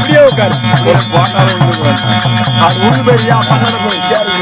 அப்படியே உட்காரு அது உண்டு போய் அப்பா போய் சேரு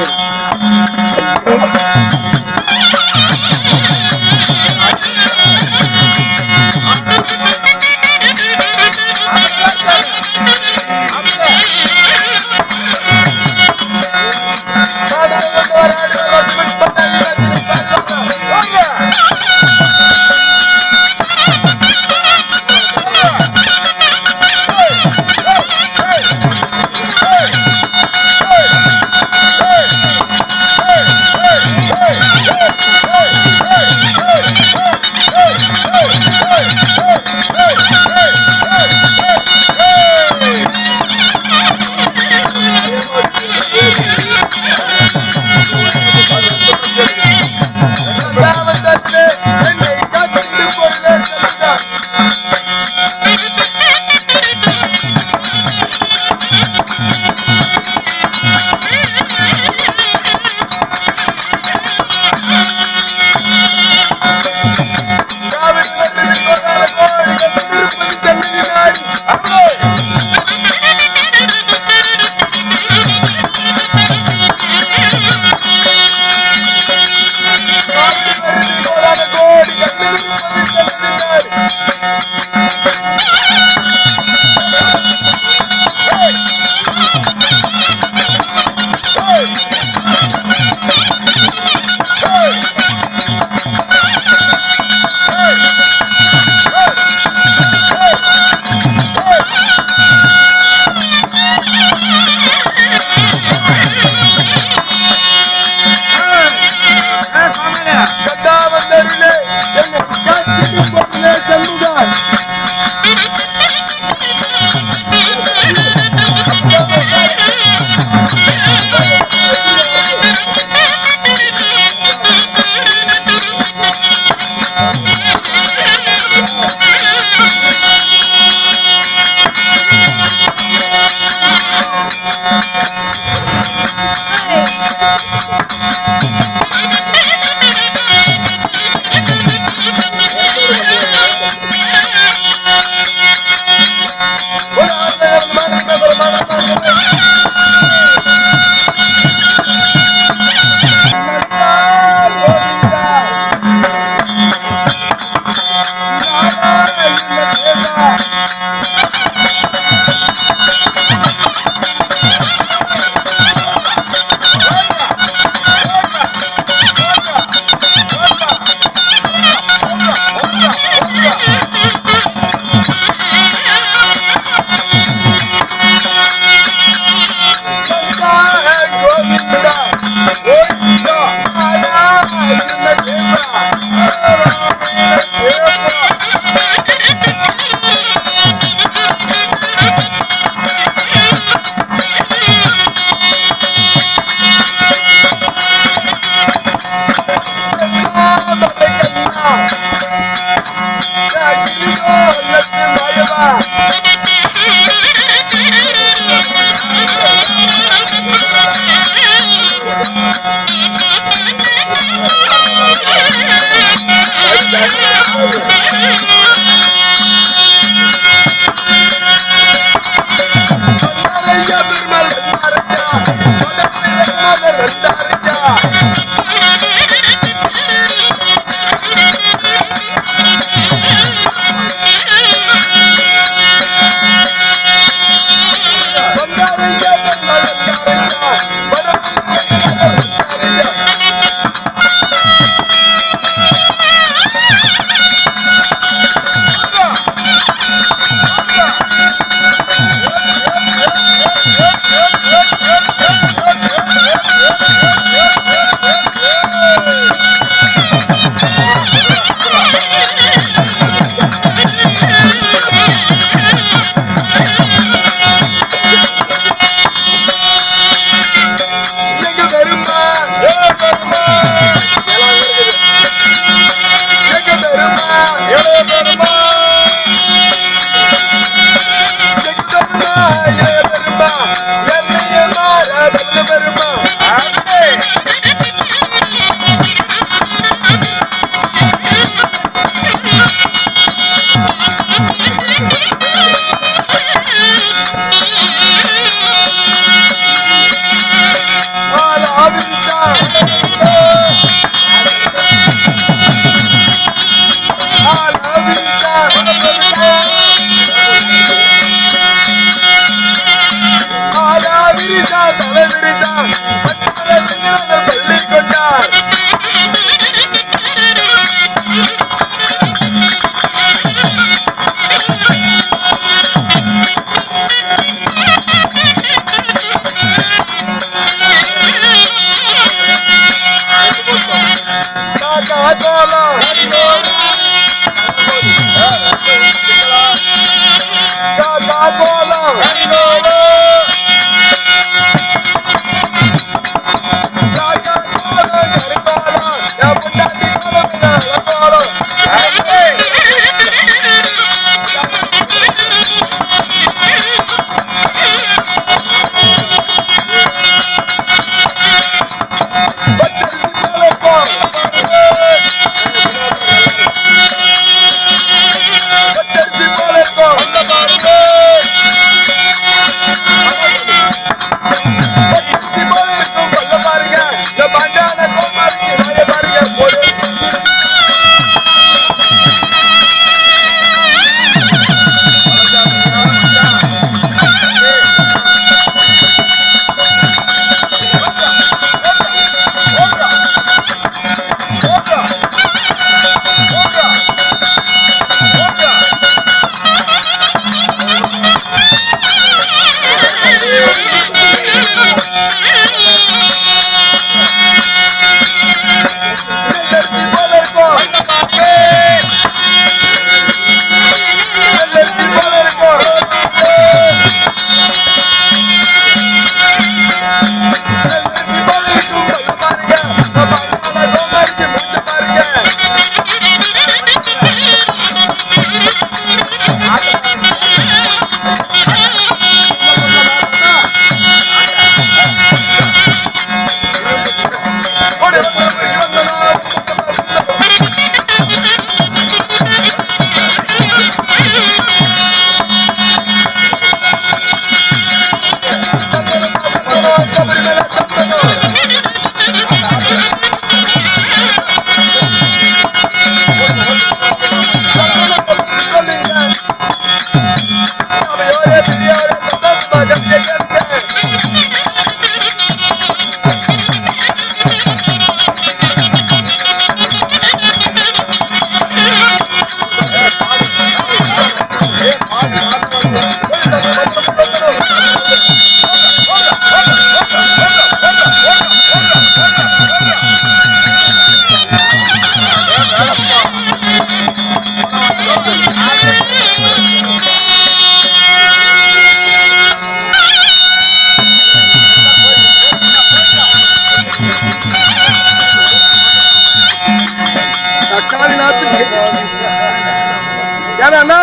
அண்ணா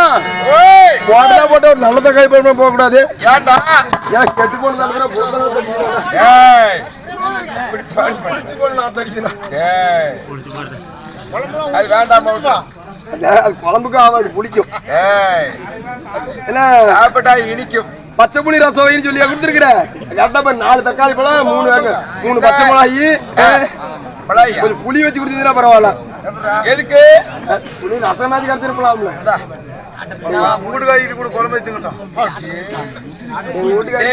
போட்டா போட்ட ஒரு நல்லத கை பண்ண போக கூடாது. ஏன்டா ஏன் கெட்டு போன நல்லதா போட்டா ஏய் படிச்சு போன நான் தெரிஞ்சுனா அது வேண்டாம் மௌட்டா அது குழம்புக்கு ஆகாது புளிக்கும். ஏய் என்ன சாப்பிட்டா இனிக்கும். பச்சை புளி ரசம் வைன்னு சொல்லி கொடுத்துருக்கிறேன். கரெக்டா 4 தக்காளி பழம் 3 பச்சை மிளகாய் கொஞ்சம் புளி வச்சு கொடுத்தீங்கன்னா பரவாயில்ல. எதுக்கு புளி ரசம் மாதிரி கரைச்சிருக்கலாம்ல. மூணு காய்க்கு கூட குழம்பு வச்சுக்கிட்டோம். எங்க வீட்டுக்காரி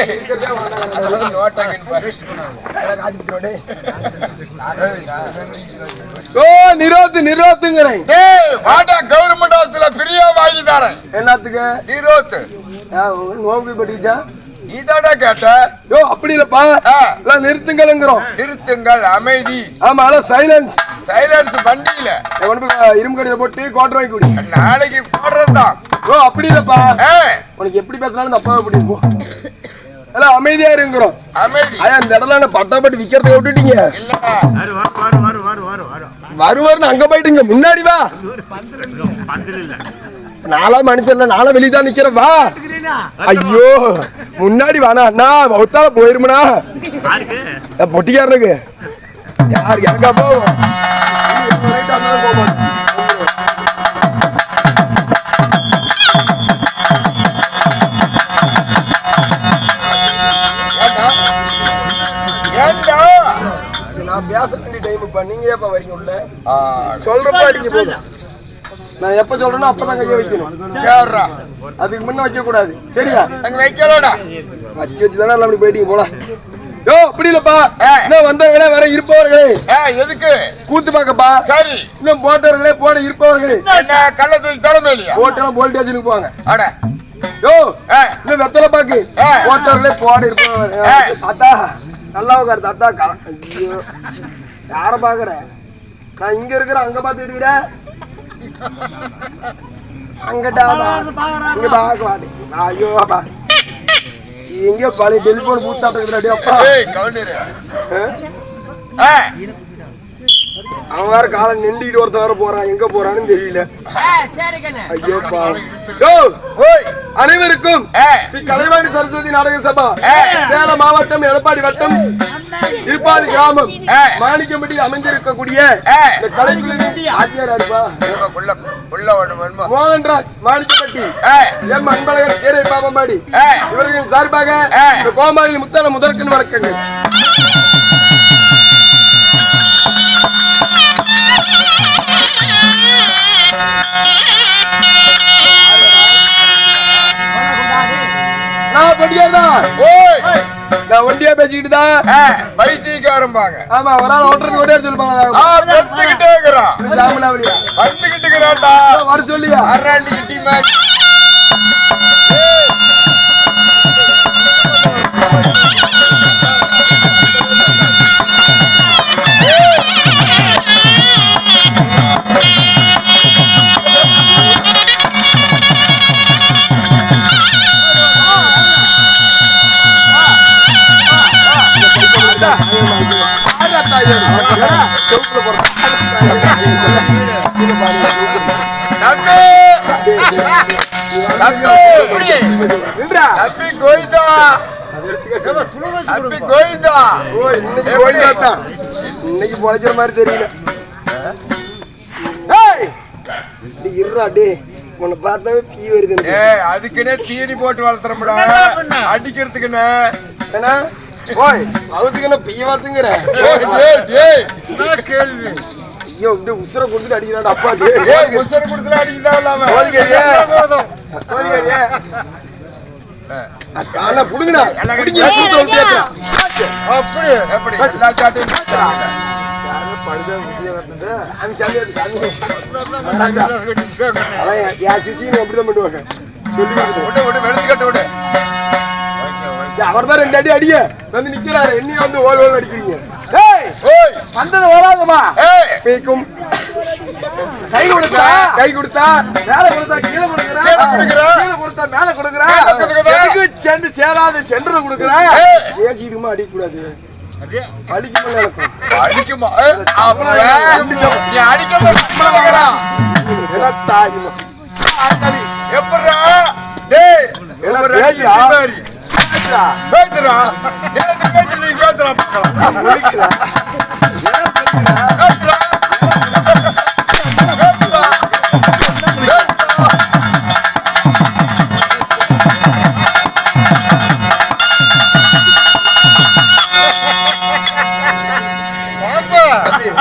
நிரோத்துங்கிறேன். கவர்மெண்ட் ஆஸ்பத்திரியில ஃப்ரீயா வாங்கி தரேன். என்னத்துக்கு நிரோத்து நோம்பு பட்டிச்சா நீதாடா கேட்ட. யோ அப்படி இல்லப்பா, நிறுத்துங்கள்ங்கிறோம். நிறுத்துங்கள், அமைதி. ஆமா சைலன்ஸ் சைலன்ஸ். வண்டியில இரும்பு கடையில போட்டு குவார்டர் வாங்கி குடி. நாளைக்கு போடுறதுதான். ஓ அப்படி இல்லப்பா, உனக்கு எப்படி பேசினாலும் தப்பா பிடிக்கும். எல்லாம் அமைதியா இருங்கிறோம். அமைதி. இந்த இடத்துல பட்டாப்பட்டு விக்கிறத விட்டுட்டீங்க. வருவாருன்னு அங்க போயிட்டுங்க. முன்னாடி வா. நாளா மனுஷன்ல நாளா வெளியதான் நிக்கிறேன். வா. ஐயோ முன்னாடி வானா அண்ணா மௌத்தால போயிருமனா பொட்டிக்காரனுக்கு யார் எனக்கா போவோம். நான் பேச வேண்டிய டைம் இப்ப நீங்க எப்ப வரீங்க உள்ள சொல்றப்ப அடிக்க போதும். நான் எப்ப சொல்றேனோ அப்பதான் கைய வைக்கணும். சேர்றா அதுக்கு முன்ன வைக்க கூடாது. சரியா? அங்க வைக்கலடா. வச்சு வச்சுதானே எல்லாம் அப்படி போயிட்டீங்க போல. யோ அப்படி இல்லப்பா, இன்னும் வந்தவங்களே வேற இருப்பவர்களே. எதுக்கு கூத்து பாக்கப்பா. சரி. இன்னும் போட்டவர்களே போட இருப்பவர்களே. என்ன கள்ளத்துக்கு தலைமை இல்லையா? போட்டெல்லாம் போல் ஸ்டேஷனுக்கு போவாங்க. அட யோ இன்னும் வெத்தலை பாக்கு போட்டவர்களே போட இருப்பவங்க. தாத்தா நல்லா உட்காரு தாத்தா. ஐயோ யார பாக்குற? நான் இங்க இருக்கிறேன் அங்க பாத்து எடுக்கிறேன். அங்கட்டா இங்க பாக்க மாட்டேன். ஐயோ அப்பா எங்கயோ பழைய டெலிபோன் பூத்தாட்டு அப்பா. அவன் வேற காலை நின்றுட்டு ஒருத்தன் வேற போறான். எங்க போறான்னு தெரியல. ஐயோ அனைவருக்கும் ஸ்ரீ கலைவாணி சரஸ்வதி நாடக சபா சேலம் மாவட்டம் எடப்பாடி வட்டம் இருப்பாடி கிராமம் மாணிக்கம்பட்டியில் அமைந்திருக்கக்கூடிய இந்த கலைக்குழுவின் ஆசிரியர் இருப்பா மோகன்ராஜ் மாணிக்கப்பட்டி எம் அன்பழகர் கேரை பாபம்பாடி இவர்களின் சார்பாக இந்த கோமாளி முத்தான முதற்கண் வழக்கங்கள். ஒண்டியா பேசிக்கிட்டு தான் பைத்தியக்காரம்பாங்க. ஆமா ஒரு ஆள் ஓட்டுறது ஒட்டே சொல்லுவாங்க. வர சொல்லியா இன்னைக்கு பொழைக்கிற மாதிரி தெரியல. உன்னை பார்த்தாவே பீ வருது. அதுக்குன்னே தீனி போட்டு வளர்த்துறோம்டா அடிக்கிறதுக்குன்னு. ஏன்னா ஓய் அவத்துக்கு என்ன பீய வாத்துங்கிற கேள்வி. ஐயோ இந்த உசுரை கொடுத்துட்டு அடிக்கிறான் அப்பா. உசுரை கொடுத்துட்டு அடிக்கிறதா புடுங்கடா அப்படி எப்படி எல்லா சாட்டையும் அவர்தான் 2 அடி அடிய வந்து நிக்கிறாரு. என்னைய வந்து ஓல் ஓல் அடிக்கிறீங்க. வந்தது ஓடாதமா பேக்கும். கை கொடுத்தா மேல கொடுத்தா கீழே கொடுக்குறா. கீழே கொடுத்தா மேல கொடுக்குறா. சென்று சேராது சென்று கொடுக்குறா. ஏசிடுமா அடிக்க கூடாது. அடிக்குமா அடிக்குமா எப்படா டேய் என்ன ஒரு பேச்சுடா? மாதிரி பேசுறா நேத்து பேச்சு நீ பேசுறா பார்க்கலாம் முடிக்கிறா. பேசுறா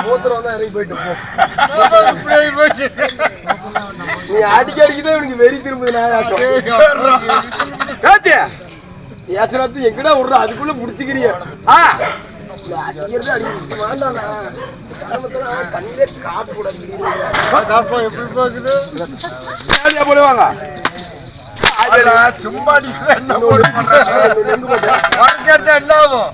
மூத்திரம் தான் இறங்கி போயிட்டு போ. இப்படி போச்சு நீ அடிக்க அடிக்கதான் இவனுக்கு வெறி திரும்புது நாயாட்டம். ஏச்சனத்து எங்கடா விடுற அதுக்குள்ள முடிச்சுக்கிறிய அடிக்கிறது அடிக்க வேண்டாம் கண்ணே காட்டு கூட எப்படி போகுது போடுவாங்க சும்மா என்ன என்ன ஆகும்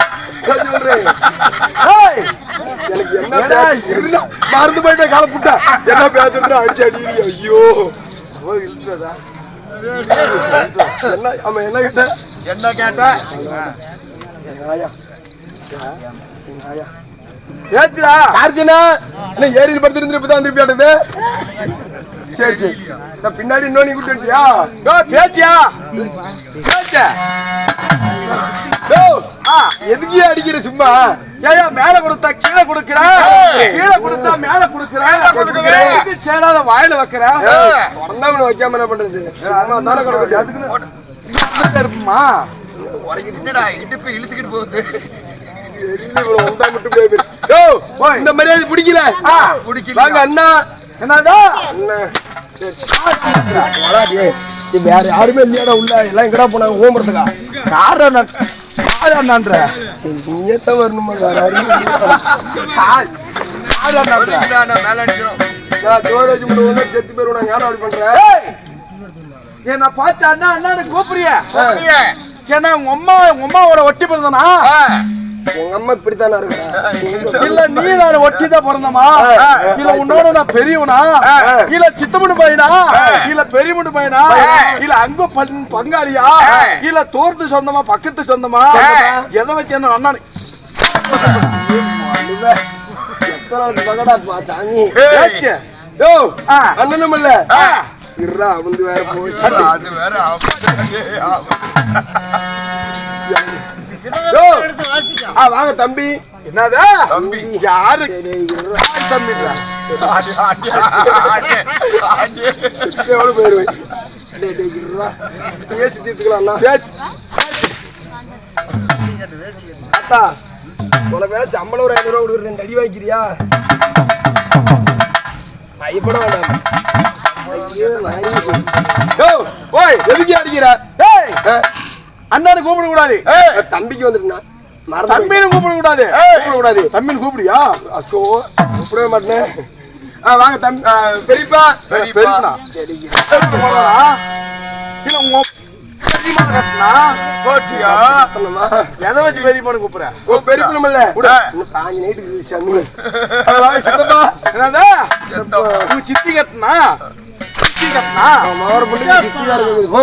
எனக்கு என்ன மறந்து போயிட்ட கால புட்டா என்ன பேசுற அடிச்சு அடி ஐயோ இல்லதா என்ன ஆமா என்ன கேட்ட என்ன கேட்ட ஏத்துடா கார்த்தினா என்ன ஏரியில் படுத்துருந்து இப்பதான் திருப்பி ஆடுது சரி சரி நான் பின்னாடி இன்னொன்னு கூட்டியா பேச்சியா பேச்ச எதுக்கே அடிக்கிற சும்மா ஏயா மேல கொடுத்தா கீழே கொடுக்கிற கீழே கொடுத்தா மேல கொடுக்கிற சேராத வாயில வைக்கிற உடனே வைக்காம என்ன பண்றது தானே கொடுக்குறது அதுக்குன்னு இருப்பா என்னடா இடுப்பு இழுத்துக்கிட்டு போகுது இந்த மரியாதை பிடிக்கல வாங்க அண்ணா என்னடா வேற யாருமே இல்லையாடா உள்ள எல்லாம் எங்கடா போனாங்க ஓம்புறதுக்கா காரணம் நீத்தான் வரணுமா வேற யாருமே செத்து போயிருவோம் யாரும் அப்படி பண்றேன் என்ன பார்த்து அண்ணா அண்ணா கூப்பிடுறிய ஏன்னா உங்க அம்மாவோட ஒட்டி பிறந்தனா உங்க அம்மா இப்படித்தானே இருக்கிற இல்ல நீ நான் ஒட்டி தான் பிறந்தமா இல்ல உன்னோட நான் பெரியவனா இல்ல சித்தமுண்டு பையனா இல்ல பெரியமுண்டு பையனா இல்ல அங்க பங்காளியா இல்ல தோர்த்து சொந்தமா பக்கத்து சொந்தமா எதை வச்சு என்ன அண்ணா சாமி அண்ணனும் இல்ல இருடா வந்து வேற போச்சு அது வேற வாங்க தம்பி என்னதா தம்பி யாரு தம்பி எவ்வளவு போயிருவேன் பேசி தீர்த்துக்கலாம் அத்தா உனக்கு வேலை சம்பளம் ஒரு 500 ரூபா கொடுக்குற 2 அடி வாங்கிக்கிறியா பயப்பட வேண்டாம் ஓய் எதுக்கு அடிக்கிற அண்ணாரு கூப்பிட கூடாது தம்பிக்கு வந்துட்டுனா தம்பின்னு கூப்பிட கூடாது கூடாது தம்பின்னு கூப்பிடியா அச்சோ கூப்பிடவே மாட்டேன் வாங்க தம்பி பெரியப்பா பெரியப்பா இல்ல உங்க பெரியமா கட்டினா போட்டியா எதை வச்சு பெரியமானு கூப்பிடுற ஓ பெரியப்பா இல்ல காஞ்சி நைட்டு சாமி சித்தப்பா என்னதா உங்க சித்தி கட்டினா சித்தி கட்டினா அவரை பண்ணி சித்தியா இருக்கு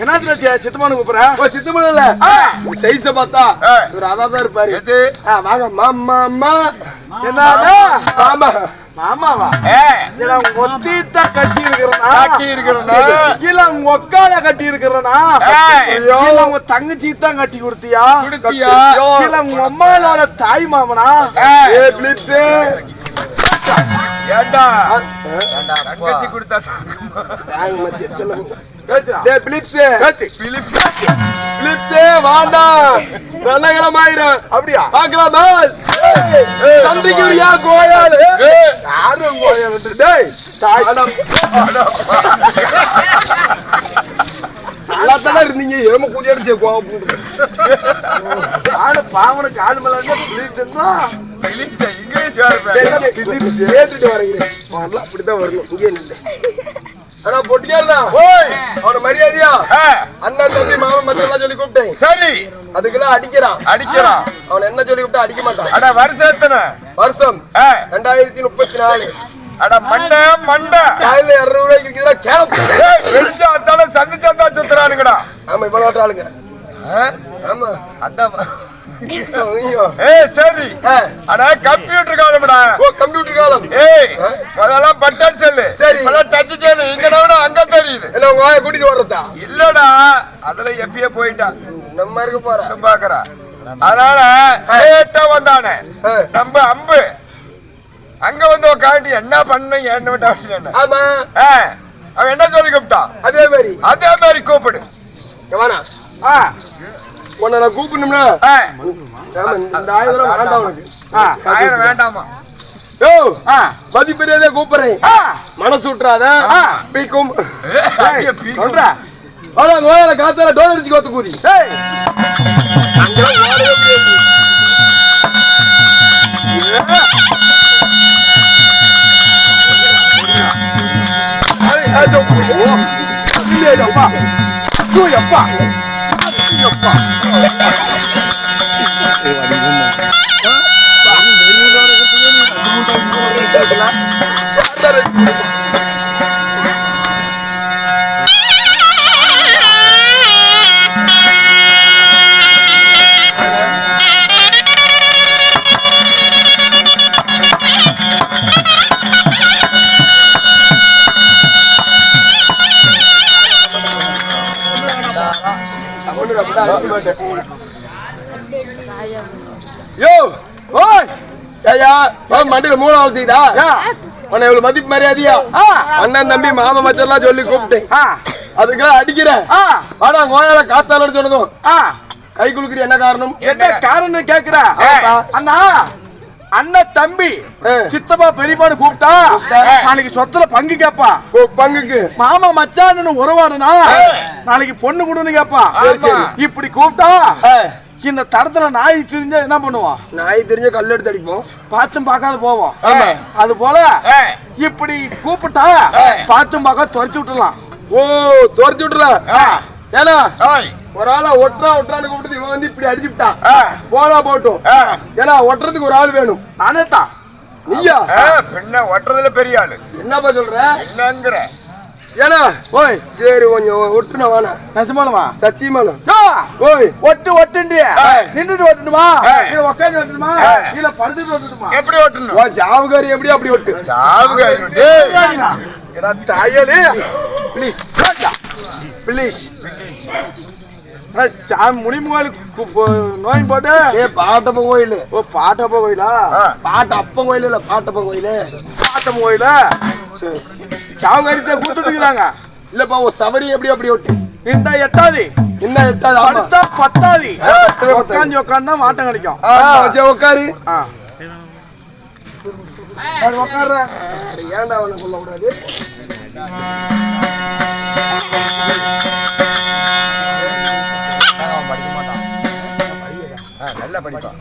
என்ன சித்தமான கூப்பிடுற சித்தமான இல்ல சைஸ பார்த்தா இவர் அதான் இருப்பாரு வாங்க மாமா என்னடா மாமா மாமாவா ஒத்தித்த கட்டி இருக்கிறனா இல்ல உங்க ஒக்கால கட்டி இருக்கிறனா இல்ல உங்க தங்கச்சி தான் கட்டி கொடுத்தியா இல்ல உங்க அம்மாவோட தாய் மாமனா ஏண்டா தங்கச்சி கொடுத்தா அப்படியா பாக்கலாமா சந்திக்கிறியா கோயால் யாரும் கோயால் எல்லாத்தான் இருந்தீங்க ஏம கூட்டி அடிச்சு பாவனை காடு மேல அப்படித்தான் வரணும் இங்கே இல்லை ஆனா பொட்டியாருதா அவன மரியாதையா அண்ணன் தம்பி மாமன் மத்தெல்லாம் சொல்லி கூப்பிட்டேன் சரி அதுக்கெல்லாம் அடிக்கிறான் அவன் என்ன சொல்லி கூப்பிட்டா அடிக்க மாட்டான் அட வருஷம் எத்தனை வருஷம் 2034 அட மண்டை காலையில 200 ரூபாய்க்கு விற்கிறா கேளப்பு வெளிச்சா அத்தால சந்திச்சா சுத்துறானுங்கடா ஆமா இவ்வளவு ஆளுங்க ஆமா அதான் சரி அட கம்ப்யூட்டர் காலம்டா. ஓ கம்ப்யூட்டர் காலம். அதெல்லாம் பட்டன் செல்லு. சரி டச் செல்லு. இங்கடா அங்க தெரியுது. இல்ல உங்க வாயை கூட்டிட்டு வர்றதா? இல்லடா அதுல எப்பயே போயிட்டா. நம்ம இருக்க போற பாக்குறா. அதனால லேட்டா வந்தானே நம்ம அம்பு அங்க வந்து உட்காந்து என்ன பண்ணீங்க என்ன விட்டு அவசியம். ஆமா அவன் என்ன சொல்லி கூப்பிட்டான்? அதே மாதிரி கூப்பிடு. வேணா உன்னை நான் கூப்பிடணும்னா இந்த 1000 வேண்டாம் உனக்கு. 1000 வேண்டாமா? மதிப்பெரியாதே கூப்பிடுறேன். மனசு விட்டுறாத. பீக்கும் காத்தால டோர் அடிச்சு கோத்து கூதி. மண்டியில 3வது செய்தா உன்னை இவ்வளவு மதிப்பு மரியாதையா அண்ணன் தம்பி மாமா மச்செல்லாம் சொல்லி கூப்பிட்டேன். அதுக்கெல்லாம் அடிக்கிறேன். ஆனா கோயால காத்தால சொன்னதும் கை குலுக்குற என்ன காரணம்? என்ன காரணம் கேக்குற அண்ணா? அண்ணன் தம்பி சித்தப்பா பெரியப்பான்னு கூப்பிட்டா நாளைக்கு சொத்துல பங்கு கேப்பா. பங்குக்கு மாமா மச்சான்னு உறவாடுனா நாளைக்கு பொண்ணு கொடுன்னு கேப்பா. இப்படி கூப்பிட்டா இந்த தரத்துல நாய் தெரிஞ்ச என்ன பண்ணுவோம்? நாய் தெரிஞ்ச கல் எடுத்து அடிப்போம். பாத்தும் பார்க்காத போவோம். அது போல இப்படி கூப்பிட்டா பாத்தும் பார்க்க துரத்தி விட்டுலாம். ஓ துரத்தி விட்டுலாம். ஏன்னா ஒரு ஆளா ஒட்டுறான்னு கூப்பிட்டு இவன் வந்து இப்படி அடிச்சு விட்டான். போனா போட்டும். ஏன்னா ஒட்டுறதுக்கு ஒரு ஆள் வேணும். நானே தான். நீயா பின்ன ஒட்டுறதுல பெரிய ஆளு. என்னப்பா சொல்ற? என்னங்கிற? ஏன்னா ஓய் சரி கொஞ்சம் ஒட்டுனா வேணா. நெசமாலுமா? சத்தியமாலும் ஓய் ஒட்டுண்டு நின்றுட்டு ஒட்டணுமா? இல்ல உட்காந்து ஒட்டணுமா? இல்ல படுத்துட்டு ஒட்டணுமா? எப்படி ஒட்டணும்? சாவுகாரி எப்படி அப்படி ஒட்டு. சாவுகாரி தாயலே ப்ளீஸ் ப்ளீஸ் முனிமுகாலுக்கு நோய் போட்டு பாட்டப்ப கோயில். ஓ பாட்டப்ப கோயிலா? பாட்டப்ப கோயில் இல்ல பாட்டப்ப கோயில். பாட்டப்ப கோயில சாவுகாரியத்தை கூத்துட்டு இருக்கிறாங்க. இல்லப்பா ஒரு சவரி எப்படி அப்படி ஒட்டு. இந்த எட்டாதி இன்னும் எட்டாது அடுத்த 10ஆதி உட்காந்து மாட்டம் கிடைக்கும். உட்காரு உட்கார. ஏன்டா அவனை சொல்ல கூடாது? நல்லா படிப்பான்.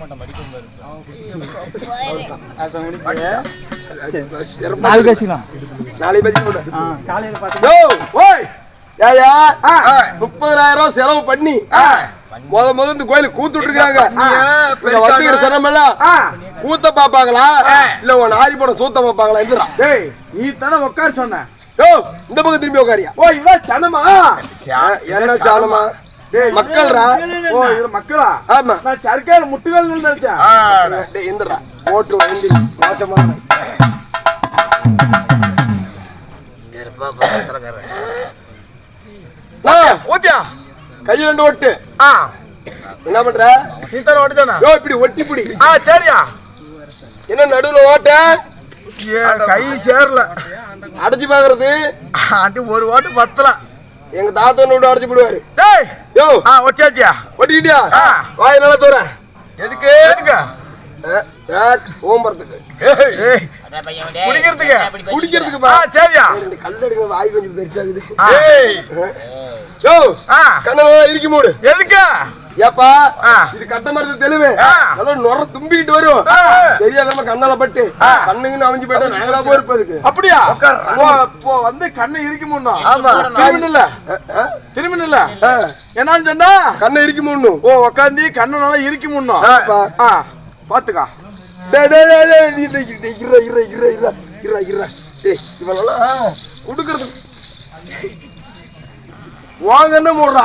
ஏயா 30,000 செலவு பண்ணி முத இந்த கோயிலுக்கு கூத்துட்டு இருக்காங்க. வந்துக்கிற சிரமெல்லாம் கூத்த பாப்பாங்களா இல்ல உன் ஆரி போட சூத்த பாப்பாங்களா? எந்திரா நீ தானே உட்கார சொன்ன. இந்த பக்கம் திரும்பி உட்காரியா? ஓ இவன் சனமா? என்ன சாலமா? மக்கள்ரா. ஓ இது மக்களா? ஆமா. நான் சர்க்கார் முட்டுகள் நினைச்சேன். எந்திரா ஓட்டு வந்து மோசமா கையில 2 ஒட்டு. என்ன பண்ற? நீ தானே ஓட்டுதானா? இப்படி ஒட்டி பிடி. சரியா? என்ன நடுவுல ஓட்ட? கை சேரல. அடைச்சு பாக்குறது ஒரு ஓட்டு பத்தல. எங்க தாத்தா நோட்டு அடைச்சு போடுவாரு. ஒட்டியாச்சியா? ஒட்டிக்கிட்டியா? வாய் நல்லா தோற. எதுக்கு? ஓம்பறதுக்கு குடிக்கிறதுக்கு சரியா? கல்லடிங்க வாய் கொஞ்சம் பெருசாகுது. கண்ண இறுக்கி மூடு. எதுக்கு? ஏப்பா இது கட்ட மரத்து தெளிவு நல்லா நொற தும்பிக்கிட்டு வரும். தெரியாதம கண்ணால பட்டு கண்ணுங்கன்னு அவிஞ்சு போயிட்டா நாங்களா போயிருப்பதுக்கு. அப்படியா? வந்து கண்ணை இறுக்கி மூடணும். திரும்பி இல்ல என்னன்னு சொன்னா கண்ணை இறுக்கி மூடணும். ஓ உக்காந்து கண்ணை நல்லா இறுக்கி மூடணும். பாத்துக்கா குடுக்கறது வாங்கன்னு மூடுறா.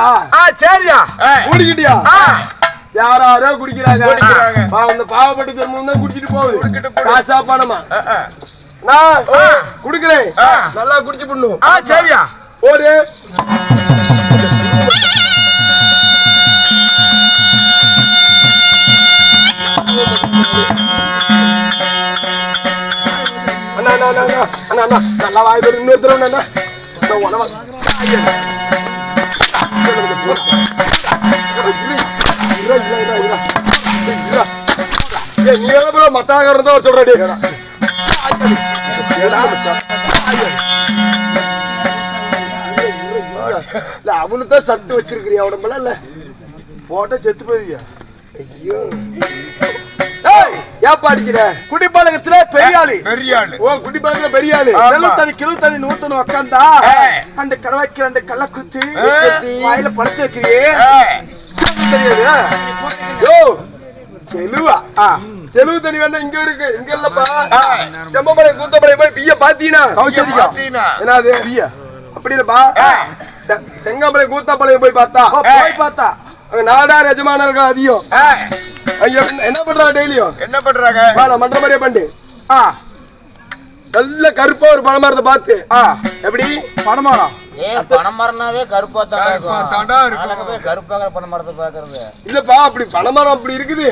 சரியா? மூடிக்கிட்டியா? யாரோ குடிக்கிறாங்க அந்த பாவப்பட்ட ஜென்மம் தான் குடிச்சிட்டு போகுது காசா பணமா நான் குடுக்கிறேன் நல்லா குடிச்சு பண்ணும் சரியா ஓடு அண்ணா அண்ணா அண்ணா அண்ணா அண்ணா நல்லா வாய் போடு இன்னொரு தடவை அண்ணா நீ மத்தாக இருந்தா சொல்றடி அவனுதான் சத்து வச்சிருக்கிறியா உடம்புல இல்ல போட்ட செத்து போயிருவியா ஐயோ ஏப்பா அடிக்கிற குடிப்பாலகத்துல பெரியாளி ஓ குடிப்பாலகத்துல பெரியாளி தனி கிலோ தனி நூத்தனு உக்காந்தா அந்த கடவாய்க்கு அந்த கள்ள குத்தி வாயில படுத்து வைக்கிறியே தெலுவா தெலுங்கு தண்ணி வேணா இங்க இருக்கு இங்க இல்லப்பா செம்பமலை கூத்தமலை போய் பிய பாத்தீனா என்னது பிய அப்படி இல்லப்பா செங்கமலை கூத்தமலை போய் பார்த்தா அங்க நாடார் எஜமானர்கள் அதிகம் என்ன பண்றாங்க டெய்லியும் என்ன பண்றாங்க மன்ற மாதிரியே பண்ணு நல்ல கருப்பா ஒரு பனைமரத்தை பார்த்து எப்படி பனைமரம் பனைமரம்னாவே கருப்பா தான் கருப்பாக பனைமரத்தை பாக்குறது இல்லப்பா அப்படி பனைமரம் அப்படி இருக்குது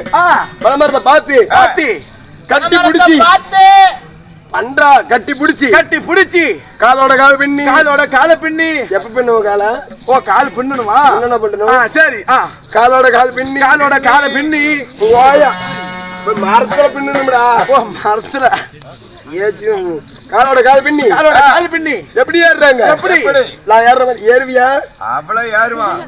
பனைமரத்தை பார்த்து கட்டி பிடிச்சி பண்றா கட்டி பிடிச்சி காலோட கால பின்னி எப்ப பின்னுவோம் கால கால் பின்னணுமா என்ன பண்ணணும் சரி காலோட கால பின்னி ஓயா மரத்துல பின்னணும்டா மரத்துல ஏச்சும் காலோட கால் பின்னி எப்படி ஏறுறாங்க எப்படி நான் ஏறுற மாதிரி ஏறுவியா அவ்வளவு ஏறுவான்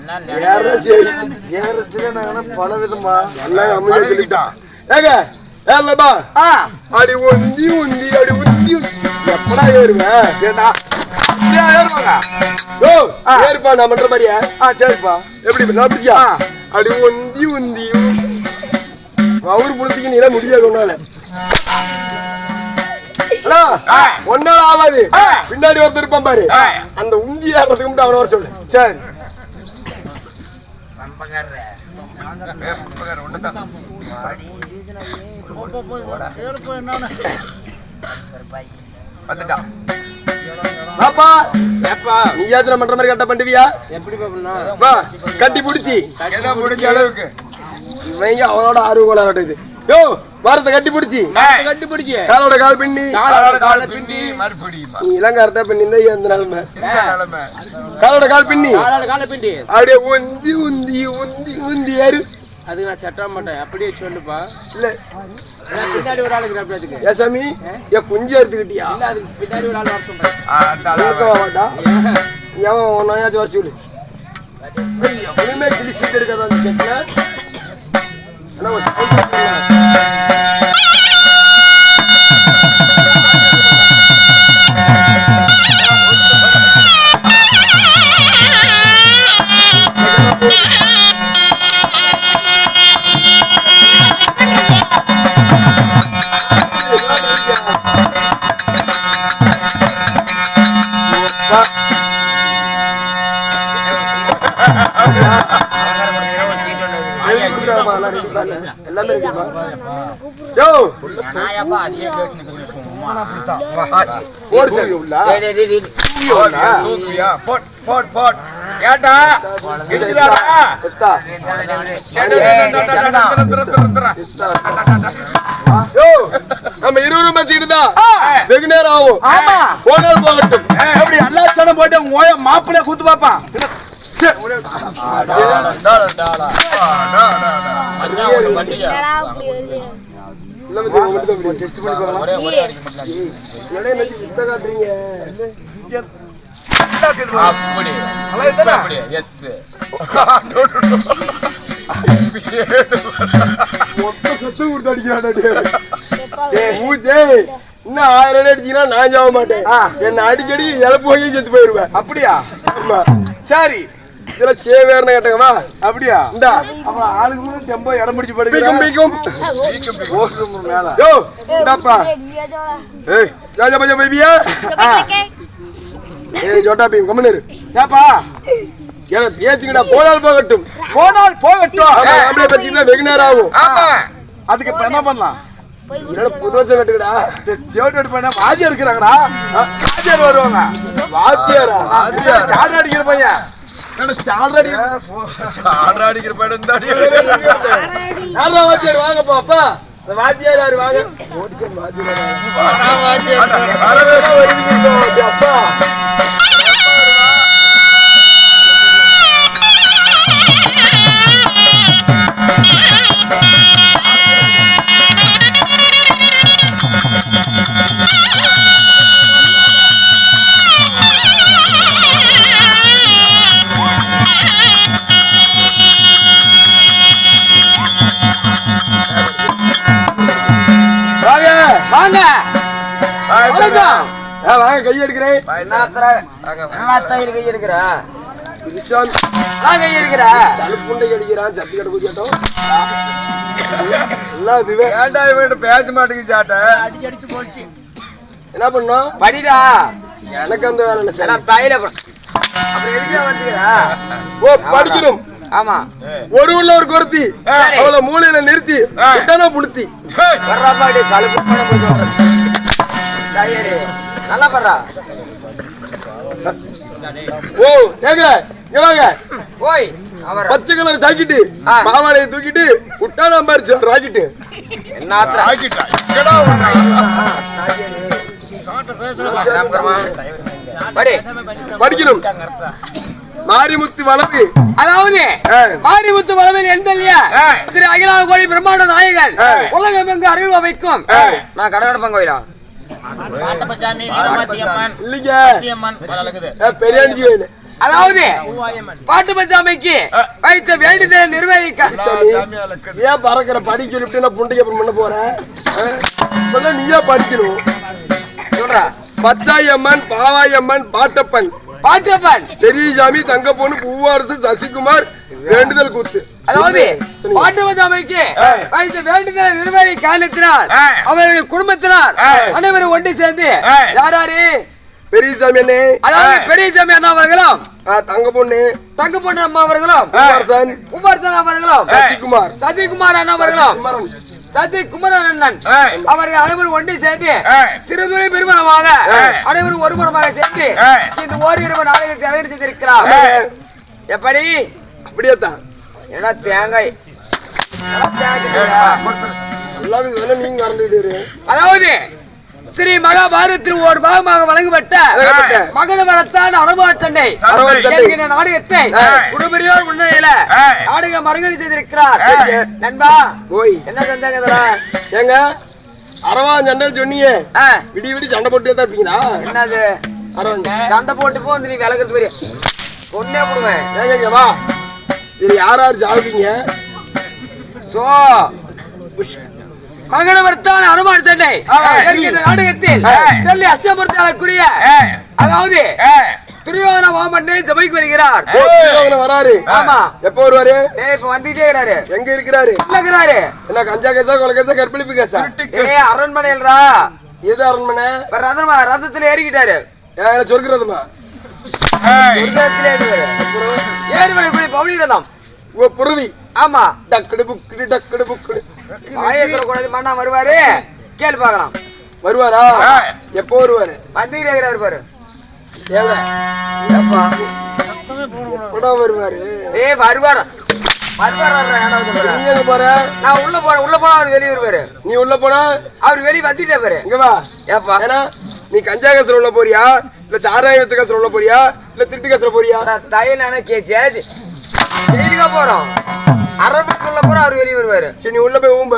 ஏறுற சரி ஏறத்துல நாங்க பல விதமா எல்லாம் அம்மையா சொல்லிட்டான் ஏங்க ஏறலப்பா அடி உந்தி எப்படா ஏறுவேன் ஏண்டா ஏறுவாங்க ஓ ஏறுப்பா நான் பண்ற மாதிரியா சரிப்பா எப்படி நம்பிச்சியா அடி உந்தி அவரு புடுத்திக்கு நீல முடியாது ஒன்னால ஒன்னால ஆகாது பின்னாடி ஒருத்தர் இருப்பான் பாரு அந்த உந்தி ஏறதுக்கு மட்டும் அவன வர சொல்லு சரி நீ யாத்திரை பண்ற மாதிரி கட்ட பண்ணுவியா கட்டி பிடிச்சி அளவுக்கு அவனோட ஆர்வம் கொள்ளாது யோ வாரத்தை கட்டி பிடிச்சி காலோட கால் பின்னி மறுபடியும் நீ எல்லாம் கரெக்டா பண்ணிருந்தா எந்த நிலைமை காலோட கால் பின்னி அப்படியே உந்தி ஏறு அதுக்கு நான் செட் ஆக மாட்டேன் அப்படியே சொல்லுப்பா இல்ல பின்னாடி ஒரு ஆளுக்கு அப்படியே ஏ சாமி ஏன் குஞ்சு எடுத்துக்கிட்டியா இல்ல அதுக்கு பின்னாடி ஒரு ஆள் வர சொல்றேன் ஏன் ஒன்னாச்சும் வர சொல்லு ஒண்ணுமே கிளி சீட் எடுக்காத அந்த செட்ல எல்லாமே நம்ம 20 ரூபாய் வச்சுக்கிட்டு வெகு நேரம் ஆகும் போனால் போகட்டும் அப்படி எல்லா சனம் போட்டு மாப்பிள்ளைய கூத்து பாப்பான் இன்னும் 1000 அடிச்சீங்கன்னா நான் சாக மாட்டேன் என்ன அடிக்கடி இழப்பு போய் செத்து போயிருவேன் அப்படியா சரி இதுல சேவேர்னு கேட்டங்கவா அப்படியா இந்தா அவன் ஆளுக்கு டெம்போ இடம் பிடிச்சு பீக்கும் மேல யோ இந்தாப்பா ஏய் ராஜா பஜா பேபியா ஏய் ஜோட்டா பீம் கம்மனரு ஏப்பா பேச்சுக்கிட்டா போனால் போகட்டும். போனால் போகட்டும். அப்படியே பேச்சுக்கிட்டா வெகு நேரம் ஆகும். ஆமா அதுக்கு இப்ப என்ன பண்ணலாம்? என்னோட புது வச்சம் கட்டுக்கடா. சேவட்டு பண்ண வாத்தியார் இருக்கிறாங்கடா. வாத்தியார் வருவாங்க. வாத்தியாரா? சாடு அடிக்கிற பையன். சாடுற அடிக்கிற படம் தான் யாரா வாத்தியார்? வாங்கப்பா அப்பா. வாத்தியார் யாரு? வாங்க. அப்பா வாங்க கை எடுக்கிறேன். கை எடுக்கிற சலுப்புண்டை அடிக்கிறான். சத்தி கடை குதியாட்டம் எல்லாம் இதுவே. ஏன்டா இவன் பேச மாட்டேங்குது சாட்ட அடிச்சு அடிச்சு போச்சு. என்ன பண்ணோம்? படிடா. எனக்கு அந்த வேலை இல்லை சார். தாயில அப்புறம் எதுக்கு வந்துக்கிறா? ஓ படிக்கணும். ஆமா ஒரு உள்ள ஒரு குருத்தி அவளை மூலையில நிறுத்தி விட்டானா புளுத்தி வர்றாப்பாடி கழுப்பு நல்லா பண்றா. ஓ ஏங்க இங்க வாங்க. ஓய் அவர் பச்சை கலர் ஜாக்கெட்டு பாவாடையை தூக்கிட்டு விட்டானா பாரு ராக்கெட்டு. என்ன ஆக்கிட்டா எங்கடா படிக்கணும். மாரிமுத்து வளவு அதாவது மாரிமுத்து வளவில் எந்த இல்லையா ஸ்ரீ அகிலாத கோடி பிரம்மாண்ட நாயகன் உலகம் எங்கு அறிவு வைக்கும். நான் கடகடப்பன் கோயிலா அதாவது பாட்டு பஞ்சாமைக்கு வைத்த வேண்டுதலை நிறைவேறிக்க ஏன் பறக்கிற படி சொல்லிட்டு நான் புண்டைக்கு அப்புறம் பண்ண போறேன். நீயா படிக்கணும். பச்சாயி அம்மன் பாவாயி அம்மன் பாட்டப்பன் பாட்டப்பன் பெரியசாமி தங்க பொண்ணு பூவாரசு சசிகுமார் வேண்டுதல் கூத்து. அதாவது பாட்டு பஞ்சாமைக்கு வைத்த வேண்டுதலை நிறைவேறி காரணத்தினால் அவருடைய குடும்பத்தினர் அனைவரும் ஒன்று சேர்ந்து யாராரு பெரியசாமி அண்ணே அதாவது பெரியசாமி அண்ணா அவர்களும் தங்க பொண்ணு அம்மா அவர்களும் உமர்சன் அவர்களும் சசிகுமார் அண்ணா அவர்களும் சசிகுமார் அண்ணன் அவர்கள் அனைவரும் ஒன்று சேர்ந்து சிறுதுறை பெருமனமாக அனைவரும் ஒருமனமாக சேர்ந்து இந்த ஓரிரவு நாடகத்தை அரங்கேற்றி செய்திருக்கிறார். எப்படி அப்படியே தான் என்ன தேங்காய் நீங்க அதாவது ஸ்ரீ மகாபாரதத்தில் ஒரு பாகமாக வழங்கப்பட்ட மகனவரத்தான் அரபாட் சண்டை நாடகத்தை குடும்பரியோர் முன்னிலையில நாடகம் அரங்கேற்றி செய்திருக்கிறார். நண்பா என்ன செஞ்சாங்க? ஏங்க அரவா சண்டை சொன்னீங்க விடி விடி சண்டை போட்டு தான் இருப்பீங்களா? என்னது சண்டை போட்டு போ நீ விளக்குறது பெரிய பொண்ணே போடுவேன். ஏங்க வா இது யார் சாவுவீங்க? சோ மகனவர்தான் அனுமான் சண்டை நாடகத்தில் டெல்லி அஷ்டமூர்த்தியாளக்கூடிய அதாவது துரியோதன மாமன்னே சபைக்கு வருகிறார். வராரு. ஆமா எப்ப வருவாரு? இப்ப வந்துட்டே இருக்கிறாரு. எங்க இருக்கிறாரு? இருக்கிறாரு. என்ன கஞ்சா கேசா கொலை கேசா கற்பழிப்பு கேசா? அரண்மனையில்ரா. எது அரண்மனை? ரதத்துல ஏறிக்கிட்டாரு. சொல்கிறதுமா ஏறுமலை பவுனி ரதம் புறவி. ஆமா டக்குடு புக்குடு டக்குடு புக்குடு மண்ணா வருவாரு. கேள்வி பாக்கலாம். வருவாரா? எப்போ வருவாரு? வந்துகிட்டே இருக்கிறாரு பாரு. வருவாரு. வருவாரா நீ போற? நான் உள்ள போனா அவர் வெளியே வருவாரு. நீ உள்ள போனா அவர் வெளியே வந்துட்டே பாரு. இங்க வா. ஏப்பா நீ கஞ்சா கேசல உள்ள போறியா இல்ல சாராயத்து கேசல உள்ள போறியா இல்ல திருட்டு கேசல போறியா? தையலான கேட்க போறோம். அரபிக்குள்ள போற அவர் வெளியே வருவாரு. சரி நீ உள்ள போய் ஊம்ப